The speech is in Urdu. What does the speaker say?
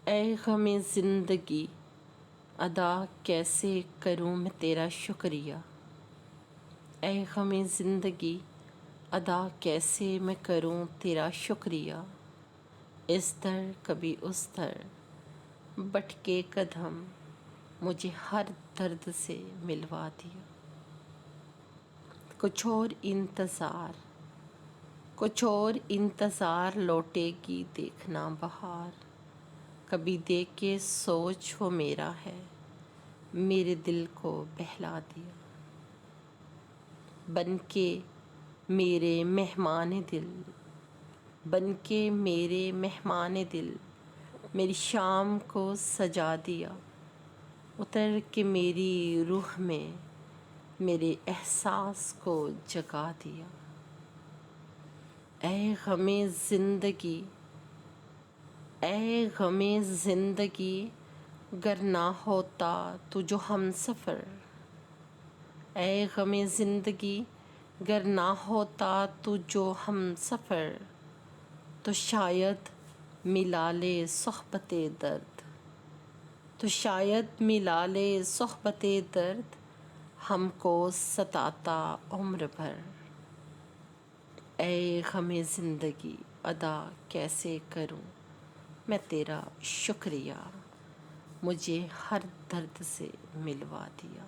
اے غم زندگی ادا کیسے کروں میں تیرا شکریہ، اے غم زندگی ادا کیسے میں کروں تیرا شکریہ، اس در کبھی اس در بٹکے قدم مجھے ہر درد سے ملوا دیا۔ کچھ اور انتظار لوٹے گی دیکھنا بہار، کبھی دیکھ کے سوچ وہ میرا ہے میرے دل کو بہلا دیا۔ بن کے میرے مہمان دل، بن کے میرے مہمان دل میری شام کو سجا دیا، اتر کے میری روح میں میرے احساس کو جگا دیا۔ اے غم زندگی، اے غم زندگی گر نہ ہوتا تو جو ہم سفر، اے غم زندگی گر نہ ہوتا تو جو ہم سفر، تو شاید ملا لے صحبت درد، تو شاید ملا لے صحبت درد ہم کو ستاتا عمر بھر۔ اے غم زندگی ادا کیسے کروں میں تیرا شکریہ، مجھے ہر درد سے ملوا دیا۔